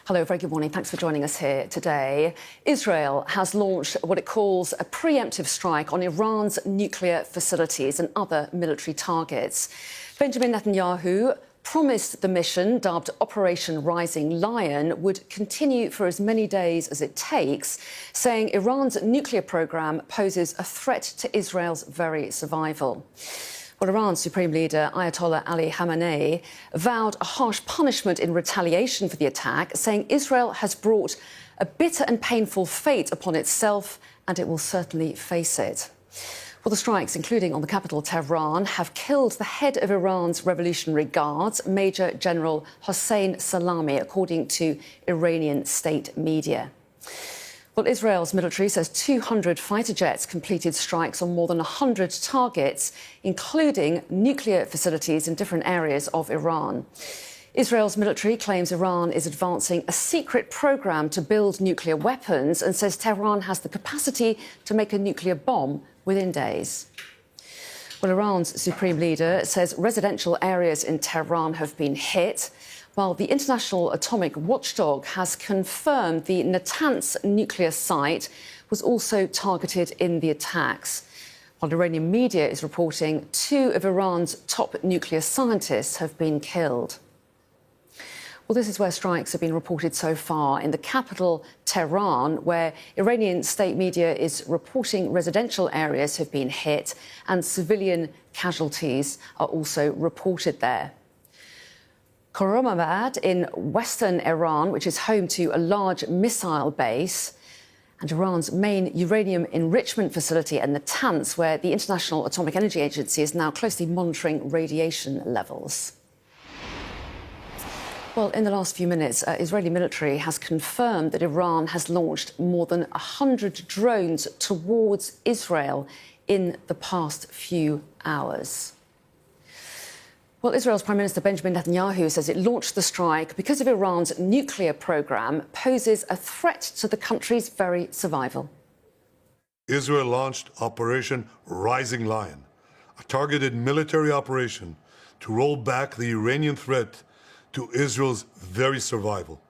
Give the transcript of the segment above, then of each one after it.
Hello, very good morning. Thanks for joining us here today. Israel has launched what it calls a preemptive strike on Iran's nuclear facilities and other military targets. Benjamin Netanyahu promised the mission, dubbed Operation Rising Lion, would continue for as many days as it takes, saying Iran's nuclear program poses a threat to Israel's very survival. Well, Iran's Supreme Leader Ayatollah Ali Khamenei vowed a harsh punishment in retaliation for the attack, saying Israel has brought a bitter and painful fate upon itself and it will certainly face it. Well, the strikes, including on the capital Tehran, have killed the head of Iran's Revolutionary Guards, Major General Hossein Salami, according to Iranian state media. Well, Israel's military says 200 fighter jets completed strikes on more than 100 targets, including nuclear facilities in different areas of Iran. Israel's military claims Iran is advancing a secret program to build nuclear weapons and says Tehran has the capacity to make a nuclear bomb within days. Well, Iran's supreme leader says residential areas in Tehran have been hit, while the International Atomic Watchdog has confirmed the Natanz nuclear site was also targeted in the attacks. While Iranian media is reporting 2 of Iran's top nuclear scientists have been killed. Well, this is where strikes have been reported so far in the capital, Tehran, where Iranian state media is reporting residential areas have been hit and civilian casualties are also reported there. Khorramabad in western Iran, which is home to a large missile base, and Iran's main uranium enrichment facility at Natanz, where the International Atomic Energy Agency is now closely monitoring radiation levels. Well, in the last few minutes, Israeli military has confirmed that Iran has launched more than 100 drones towards Israel in the past few hours. Well, Israel's Prime Minister Benjamin Netanyahu says it launched the strike because of Iran's nuclear program poses a threat to the country's very survival. Israel launched Operation Rising Lion, a targeted military operation to roll back the Iranian threat to Israel's very survival.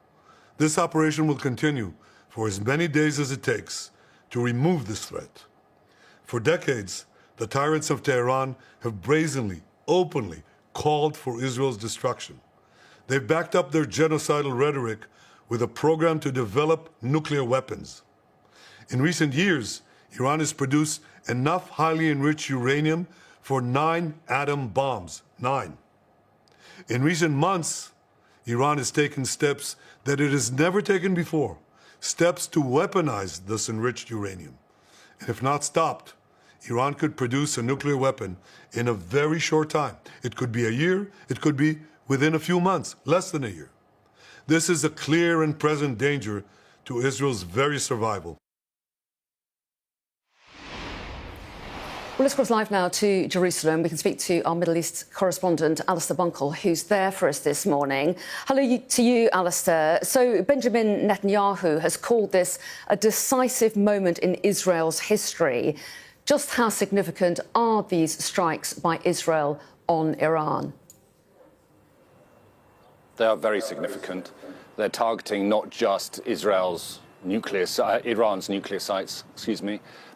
This operation will continue for as many days as it takes to remove this threat. For decades, the tyrants of Tehran have brazenly, openly, called for Israel's destruction. They've backed up their genocidal rhetoric with a program to develop nuclear weapons. In recent years, Iran has produced enough highly enriched uranium for 9 atom bombs. 9. In recent months, Iran has taken steps that it has never taken before, steps to weaponize this enriched uranium. And if not stopped, Iran could produce a nuclear weapon in a very short time. It could be a year, it could be within a few months, less than a year. This is a clear and present danger to Israel's very survival. Well, let's cross live now to Jerusalem. We can speak to our Middle East correspondent, Alistair Bunkle, who's there for us this morning. Hello to you, Alistair. So Benjamin Netanyahu has called this a decisive moment in Israel's history. Just how significant are these strikes by Israel on Iran? They are very significant. They're targeting not just Iran's nuclear sites,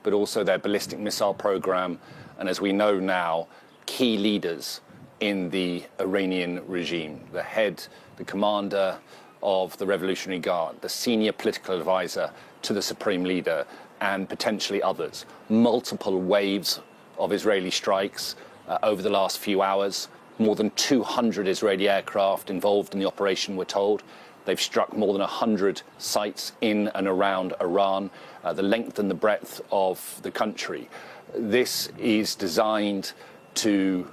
but also their ballistic missile program, and as we know now, key leaders in the Iranian regime, the head, the commander of the Revolutionary Guard, the senior political advisor to the Supreme Leader, and potentially others. Multiple waves of Israeli strikes over the last few hours. More than 200 Israeli aircraft involved in the operation, we're told. They've struck more than 100 sites in and around Iran, the length and the breadth of the country. This is designed to,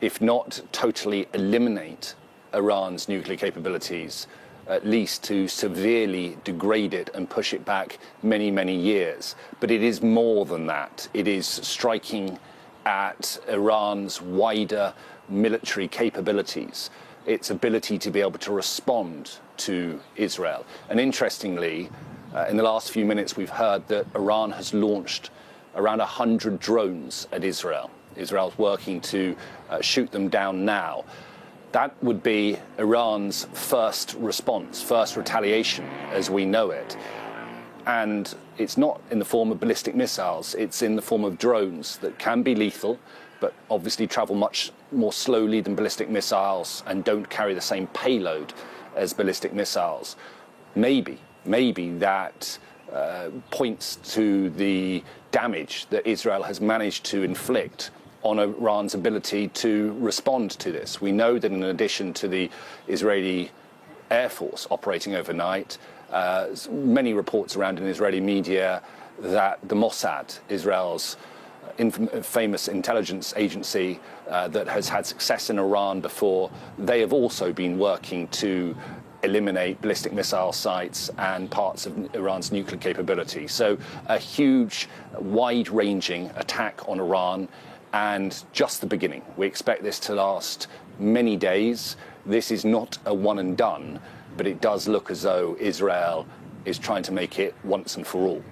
if not totally eliminate Iran's nuclear capabilities, at least to severely degrade it and push it back many, many years. But it is more than that. It is striking at Iran's wider military capabilities, its ability to be able to respond to Israel. And interestingly, in the last few minutes, we've heard that Iran has launched around 100 drones at Israel. Israel's working to shoot them down now. That would be Iran's first response, first retaliation as we know it. And it's not in the form of ballistic missiles, it's in the form of drones that can be lethal, but obviously travel much more slowly than ballistic missiles and don't carry the same payload as ballistic missiles. Maybe that points to the damage that Israel has managed to inflict on Iran's ability to respond to this. We know that in addition to the Israeli Air Force operating overnight, many reports around in Israeli media that the Mossad, Israel's famous intelligence agency that has had success in Iran before, they have also been working to eliminate ballistic missile sites and parts of Iran's nuclear capability. So a huge, wide-ranging attack on Iran, and just the beginning. We expect this to last many days. This is not a one and done, but it does look as though Israel is trying to make it once and for all.